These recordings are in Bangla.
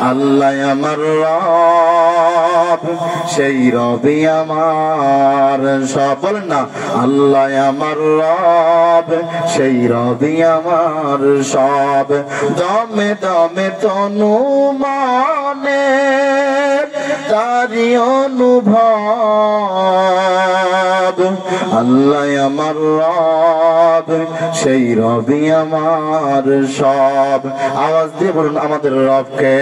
আল্লাহ আমার রব, সেই রবি আমার সব। বলেন না, আল্লাহ আমার রব, সেই রবি আমার সব। দমে দমে তনু মনে তারি অনুভব, আল্লাহ আমার রব, সেই রবি আমার সব। আওয়াজ দিয়ে বলুন আমাদের রবকে,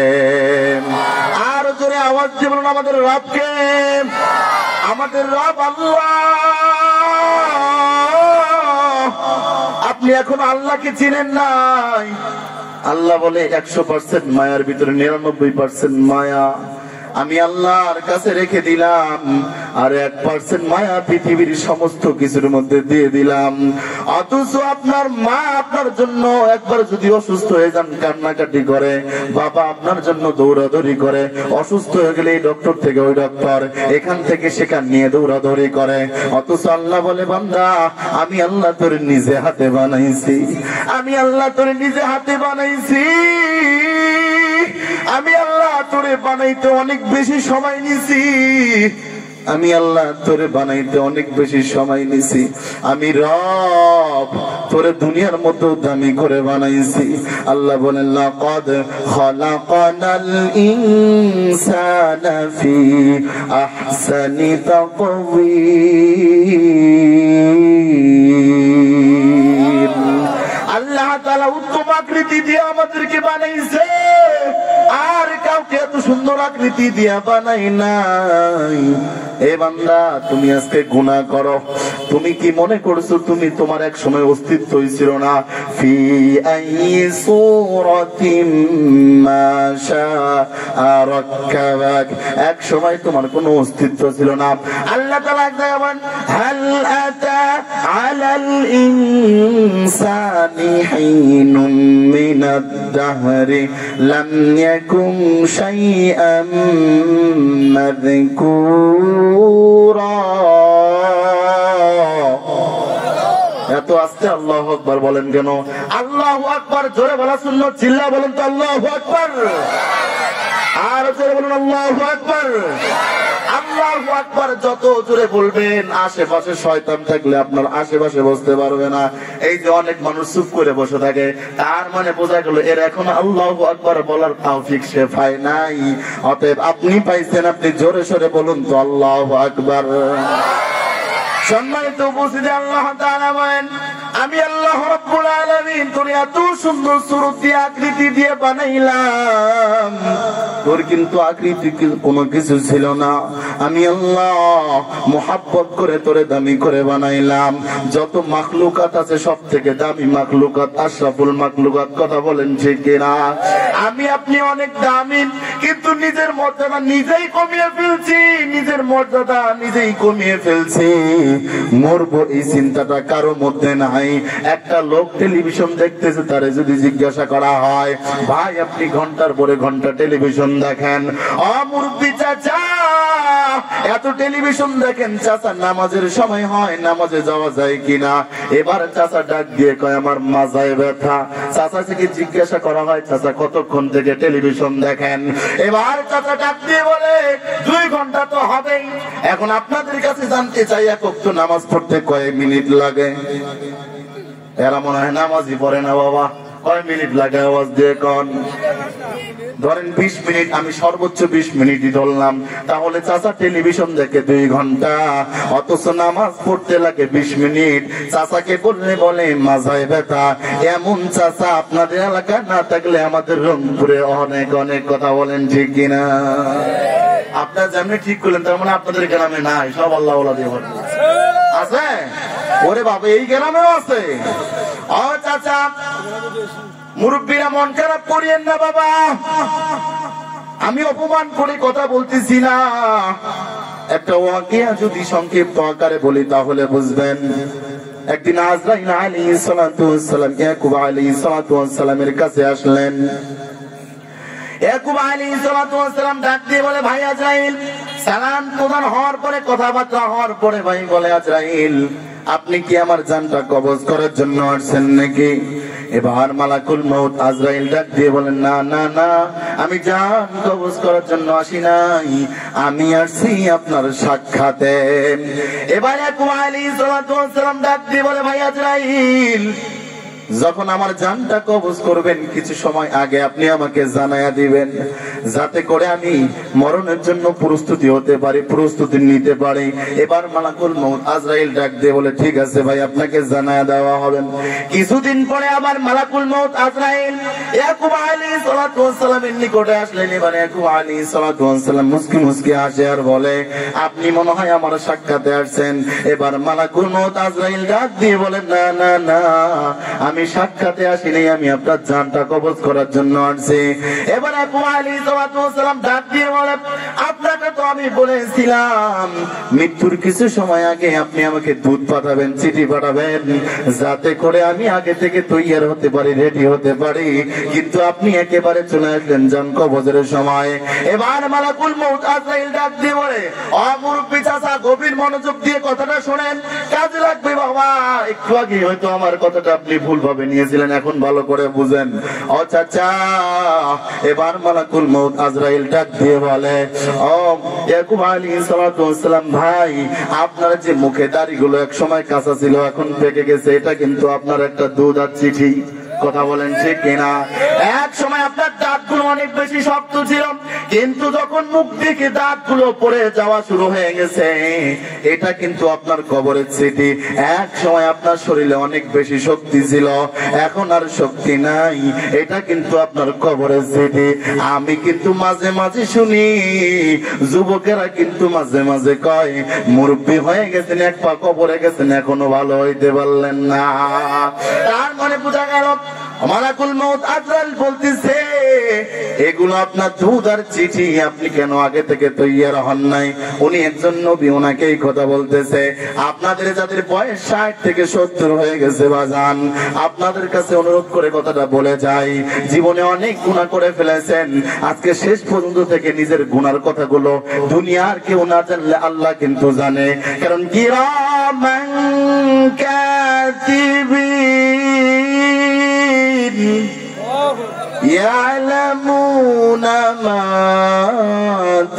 আর জোরে আওয়াজ দিয়ে বলুন আমাদের রবকে। আমাদের রব আল্লাহ। আপনি এখন আল্লাহকে চিনেন নাই। আল্লাহ বলে 100% মায়ার ভিতরে 99% মায়া আমি আল্লাহর কাছে রেখে দিলাম, আর 1% মায়া পৃথিবীর সমস্ত কিছুর মধ্যে দিয়ে দিলাম। অথচ আপনার মা আপনার জন্য একবার যদি অসুস্থ হয়ে যান কান্নাকাটি করে, বাবা আপনার জন্য দৌড়াদৌড়ি করে, অসুস্থ হয়ে গেলে এই ডক্টর থেকে ওই ডক্টর, এখান থেকে সেখান নিয়ে দৌড়াদৌড়ি করে। অথচ আল্লাহ বলে বান্দা আমি আল্লাহ তোর নিজে হাতে বানাইছি, আমি আল্লাহ তোর নিজে হাতে বানাইছি। আমি আল্লাহ তোরে বানাইতে অনেক বেশি সময় নিছি, আমি আল্লাহ তোরে বানাইতে অনেক বেশি সময় নিছি। আমি রব তোরে দুনিয়ার মতো দামি করে বানাইছি। আল্লাহ বলেন লাকাদ খালাকানাল ইনসানা ফি আহসানি তাকওয়িম। আল্লাহ তাআলা উত্তম আকৃতি দিয়ে আমাদেরকে বানাইছে, আর কাউকে এত সুন্দর আকৃতি দিয়া বানাই নাই। এ বান্দা তুমি আজকে গুনাহ করো, তুমি কি মনে করছো তুমি তোমার এক সময় অস্তিত্ব ছিল না? ফি আইয়ি সূরাতিম মা শাআ রাক্কাবাক, এক সময় তোমার কোনো অস্তিত্ব ছিল না। আল্লাহ তাআলা বলেন হাল আতা আলাল ইনসানি হিনুম মিনাদ দাহরি লাম ইয়াকুম শাইআম মাযকুরা। এত আস্তে আল্লাহু আকবার বলেন কেন? আল্লাহু আকবার জোরে বলা সুন্নাত, চিল্লা বলেন তো আল্লাহু আকবার। আর জোরে বলুন আল্লাহু আকবার। আল্লাহু আকবার যত জোরে বলবেন আশেপাশে শয়তান থাকলে আপনার আশেপাশে বসতে পারবে না। এই যে অনেক মানুষ চুপ করে বসে থাকে, তার মানে বোঝা গেল এর এখন আল্লাহু আকবার বলার তৌফিক সে পায় নাই। অতএব আপনি পাইছেন, আপনি জোরে সোরে বলুন তো আল্লাহু আকবার। সম্মানিত উপস্থিতি, আল্লাহ তাআলা বলেন আমি আল্লাহ রাব্বুল আলামিন তোর এত সুন্দর সুরত দিয়ে আকৃতি দিয়ে বানাইলাম, তোর কিন্তু আকৃতি কোনো কিছু ছিল না। আমি আল্লাহ মুহাব্বত করে তোরে দামি করে বানাইলাম। যত মাখলুকাত আছে সব থেকে দামি মাখলুকাত আশরাফুল মাখলুকাত, কথা বলেন ঠিক কিনা? আমি আপনি অনেক দামি, কিন্তু নিজের মর্যাদা নিজেই কমিয়ে ফেলছি, নিজের মর্যাদা নিজেই কমিয়ে ফেলছি। মরবো এই চিন্তাটা কারো মধ্যে নাই। একটা লোক টেলিভিশন দেখতেছে, তারে যদি জিজ্ঞাসা করা হয় ভাই আপনি ঘন্টার পরে ঘন্টা টেলিভিশন দেখেন, মুরব্বি চাচা এত টেলিভিশন দেখেন, চাচা নামাজের সময় হয় নামাজে যাওয়া যায় কিনা? এবার চাচা ডাক দিয়ে কয় আমার মাজায় ব্যথা। চাচা থেকে জিজ্ঞাসা করা হয় চাচা কতক্ষণ থেকে টেলিভিশন দেখেন? এবার চাচা ডাক দিয়ে বলে 2 ঘন্টা তো হবেই। এখন আপনাদের কাছে জানতে চাই এক ওয়াক্ত নামাজ পড়তে কয় মিনিট লাগে? এরা মনে হয় নামাজই পড়ে না বাবা। কয় মিনিট লাগে আওয়াজ দিয়ে কোন? ধরেন 20 মিনিট, আমি সর্বোচ্চ 20 মিনিটই ধরলাম। তাহলে চাচা টেলিভিশন দেখে 2 ঘন্টা, অথচ নামাজ পড়তে লাগে 20 মিনিট। চাচাকে বললে বলে মাজায় ব্যথা। এমন চাচা আপনাদের এলাকায় না থাকলে আমাদের রংপুরে অনেক অনেক, কথা বলেন ঠিক কিনা? আপনার যেমনি ঠিক করলেন তার মানে আপনাদের গ্রামে নাই, সব আল্লাহ ওয়ালা দিয়ে আছে। ওরে বাবা এই গ্রামেও আছে। ও চাচা মুরব্বীরা মন খারাপ করিয়েন না বাবা, আমি অপমান করে কথা বলতেছি না। একটা ওয়াকিয়া যদি সংক্ষিপ্ত আকারে বলি তাহলে বুঝবেন। একদিন আজরাইল আলাইহিস সালাতু ওয়াস সালাম ইয়াকুব আলাইহিস সালাতু ওয়াস সালামের কাছে আসলেন। ইয়াকুব আলাইহিস সালাতু ওয়াস সালাম ডাক দিয়ে বলে ভাই আজরাইল, সালাম প্রদান হওয়ার পরে কথাবার্তা হওয়ার পরে ভাই বলে আজরাইল আপনি কি আমার জানটা কবজ করার জন্য আসছেন নাকি? এবার মালাকুল মউত আজরাইল ডাক দিয়ে বলেন, না না না, আমি জান কবজ করার জন্য আসি নাই, আমি আসছি আপনার সাক্ষাতে। এবার ইয়াকুব আলাইহিস সালাতু ওয়াস সালাম ডাক দিয়ে বলে, ভাই আজরাইল, যখন আমার জানটা কবজ করবেন কিছু সময় আগে আপনি আমাকে জানায়া দিবেন, যাতে করে আমি মরণের জন্য প্রস্তুতি হতে পারি, প্রস্তুতি নিতে পারি। এবার মালাকুল মউত আজরাইল ডাক দিয়ে বলে, ঠিক আছে ভাই, আপনাকে জানায়া দেওয়া হবে। কিছুদিন পরে আবার মালাকুল মউত আজরাইল ইয়াকুব আলাইহিস সালাতু ওয়াস সালামের নিকটে আসলেন। এবার ইয়াকুব আলাইহিস সালাতু ওয়াস সালাম মুস্কি মুস্কি হাসে আর বলে, আপনি মনে হয় আমার সাক্ষাতে আসছেন। এবার মালাকুল মউত আজরাইল ডাক দিয়ে বলেন, না না না, আমি সাক্ষাতে আসিনি, আমি আপনার জানটা কবজ করার জন্য আসছি। এবার ইয়াকুব আলাইহিস সালাতু ওয়াস সালাম ডাক দিয়ে বলে, আপনাকে তো আমি বলেছিলাম মৃত্যুর কিছু সময় আগে আপনি আমাকে দূত পাঠাবেন, চিঠি পাঠাবেন, যাতে করে আমি আগে থেকে তৈয়ার হতে পারি, রেডি হতে পারি, কিন্তু আপনি একেবারে চলে আসলেন জান কবজের সময়। এবার মালাকুল মউত আজরাইল ডাক দিয়ে বলে, ও মুরব্বি চাচা, গভীর মনোযোগ দিয়ে কথাটা শুনেন, কাজে লাগবে বাবা। একটু আগে হয়তো আমার কথাটা আপনি ভুলভাবে নিয়েছিলেন, এখন ভালো করে বুঝেন। ও চাচা, এবার মালাকুল মউত আজরাইল ডাক দিয়ে বলে, ও ইয়াকুব আলাইহিস সালাতু ওয়াস সালাম ভাই, আপনার যে মুখে দাড়িগুলো এক সময় কাঁচা ছিল, এখন পেকে গেছে, এটা কিন্তু আপনার একটা দুধ আর চিঠি। কথা বলেন ঠিক কিনা? এক সময় আপনার দাঁতগুলো অনেক বেশি শক্ত ছিল, কিন্তু যখন মুখ থেকে দাঁতগুলো পড়ে যাওয়া শুরু হয়ে গেছে, এটা কিন্তু আপনার কবরের স্মৃতি। এক সময় আপনার শরীরে অনেক বেশি শক্তি ছিল, এখন আর শক্তি নাই, এটা কিন্তু আপনার কবরের স্মৃতি। আমি কিন্তু মাঝে মাঝে শুনি যুবকেরা কিন্তু মাঝে মাঝে কয়, মুরব্বী হয়ে গেছেন, এক পা কবরে গেছেন, এখনো ভালো হইতে পারলেন না। তার মানে বোঝা গেল মালাকুল মউত আজরাইল বলতেছে, এগুলো আপনার দুধ আর চিঠি, আপনি কেন আগে থেকে তৈয়ার হন নাই? উনি একজন নবী, ওনাকে এই কথা বলতেছে। আপনাদের যাদের বয়স 60 থেকে 70 হয়ে গেছে বাজান, আপনাদের কাছে অনুরোধ করে কথাটা বলে যাই, জীবনে অনেক গুনাহ করে ফেলেছেন, আজকে শেষ পর্যন্ত থেকে নিজের গুনার কথাগুলো দুনিয়ার কেউ না জানলে আল্লাহ কিন্তু জানে। কারণ কিরামান কাতিবিন ইয়ালামুনা মা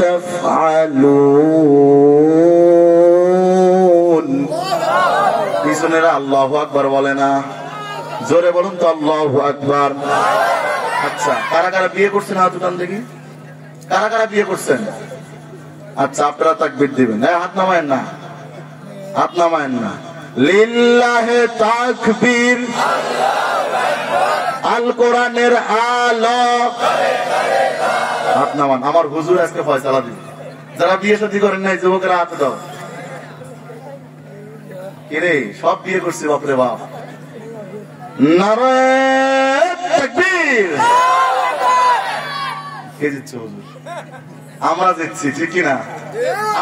তাফআলুন। পিছনেরা আল্লাহু আকবার বলে না? জোরে বলুন তো আল্লাহু আকবার। আচ্ছা, কারা কারা বিয়ে করছেন হাত উঠান দেখি, কারা কারা বিয়ে করছেন? আচ্ছা, আপনারা তাকবীর দিবেন। হাত নামায়েন না, হাত নামায়েন না। লিল্লাহে তাকবীর, আল কোরআনের আলো। হাত নামান। আমার হুজুর আজকে ফয়সালা দিবে। যারা বিয়ে শাদী করেন নাই যুবকেরা হাত দাও। কিরে, সব বিয়ে করছে বাপরে বাপ। নারায়ে তাকবীর। কে জিতছে হুজুর? আমরা জিতছি, ঠিক কিনা?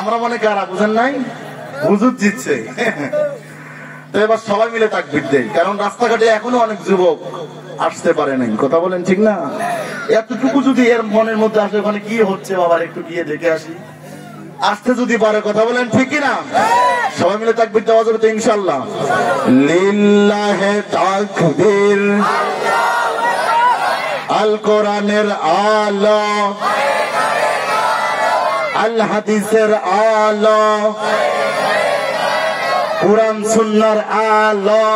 আমরা মনে কারা বুঝেন নাই? হুজুর জিতছে। তো এবার সবাই মিলে তাকবীর দেই, কারণ রাস্তাঘাটে এখনো অনেক যুবক আসতে পারে নাই। কথা বলেন ঠিক না? এতটুকু যদি এর মনের মধ্যে আসে, ওখানে কি হচ্ছে বাবা একটু গিয়ে দেখে আসি, আসতে যদি পারে। কথা বলেন ঠিক কিনা? সবাই মিলে তাকবীর দেওয়া যাবে তো ইনশাআল্লাহ। লিল্লাহে তাকবীর, আল কোরআনের আলো, আল হাদিসের আলো, কোরআন সুন্নাহর আলো,